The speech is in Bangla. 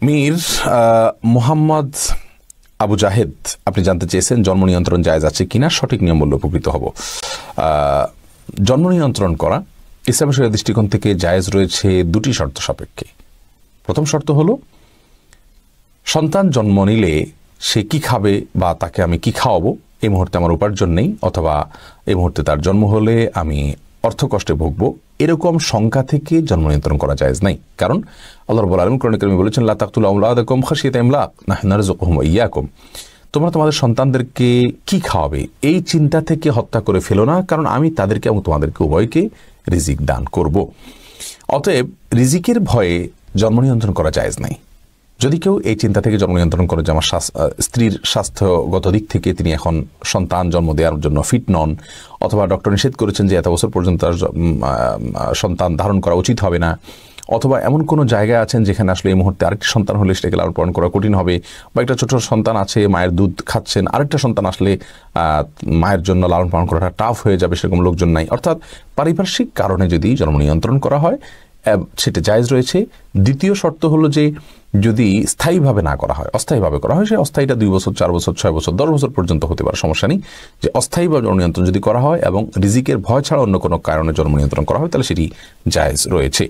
মীর মোহাম্মদ আবু জাহেদ আপনি জানতে চেয়েছেন জন্ম নিয়ন্ত্রণ জায়েজ আছে কিনা, সঠিক নিয়ম বললে উপকৃত হব। জন্ম নিয়ন্ত্রণ করা ইসলামী শরীয়তের দৃষ্টিকোণ থেকে জায়েজ রয়েছে দুটি শর্ত সাপেক্ষে। প্রথম শর্ত হলো সন্তান জন্ম নিলে সে কি খাবে বা তাকে আমি কি খাওয়াবো, এই মুহূর্তে আমার উপার্জন নেই, অথবা এই মুহূর্তে তার জন্ম হলে আমি অর্থকষ্টে ভুগবো, এরকম শঙ্কা থেকে জন্ম নিয়ন্ত্রণ করা জায়েজ নাই। কারণ আল্লাহ রাব্বুল আলামিন কোরআনে কারিমে বলেছেন লা তাকতুলু আওলাদাকুম খাশিয়াতা ইমলাক নাহনু নারযুকুহুম ওয়া ইয়্যাকুম, তোমরা তোমাদের সন্তানদেরকে কি খাওয়াবে এই চিন্তা থেকে হত্যা করে ফেলো না, কারণ আমি তাদেরকে এবং তোমাদেরকে উভয়কে রিজিক দান করব। অতএব রিজিকের ভয়ে জন্ম নিয়ন্ত্রণ করা জায়েজ নাই। যদি কেউ এই চিন্তা থেকে জন্ম নিয়ন্ত্রণ করে যে আমার স্ত্রীর স্বাস্থ্যগত দিক থেকে তিনি এখন সন্তান জন্ম দেওয়ার জন্য ফিট নন, অথবা ডক্টর নিষেধ করেছেন যে এত বছর পর্যন্ত তার সন্তান ধারণ করা উচিত হবে না, অথবা এমন কোনো জায়গায় আছেন যেখানে আসলে এই মুহূর্তে আরেকটি সন্তান হলে সেটাকে লালন পালন করা কঠিন হবে, বা একটা ছোট সন্তান আছে মায়ের দুধ খাচ্ছেন, আরেকটা সন্তান আসলে মায়ের জন্য লালন পালন করাটা টাফ হয়ে যাবে, সেরকম লোকজন নাই, অর্থাৎ পারিপার্শ্বিক কারণে যদি জন্ম নিয়ন্ত্রণ করা হয় সেটা জায়েজ রয়েছে। দ্বিতীয় শর্ত হলো যে যদি স্থায়ীভাবে না করা হয়, অস্থায়ীভাবে করা হয়, সে অস্থায়ীটা 2 বছর 4 বছর 6 বছর 10 বছর পর্যন্ত হতে পারে, সমস্যা নেই। যে অস্থায়ীভাবে জন্ম নিয়ন্ত্রণ যদি করা হয় এবং রিজিকের ভয় ছাড়া অন্য কোনো কারণে জন্ম নিয়ন্ত্রণ করা হয় তাহলে সেটি জায়েজ রয়েছে।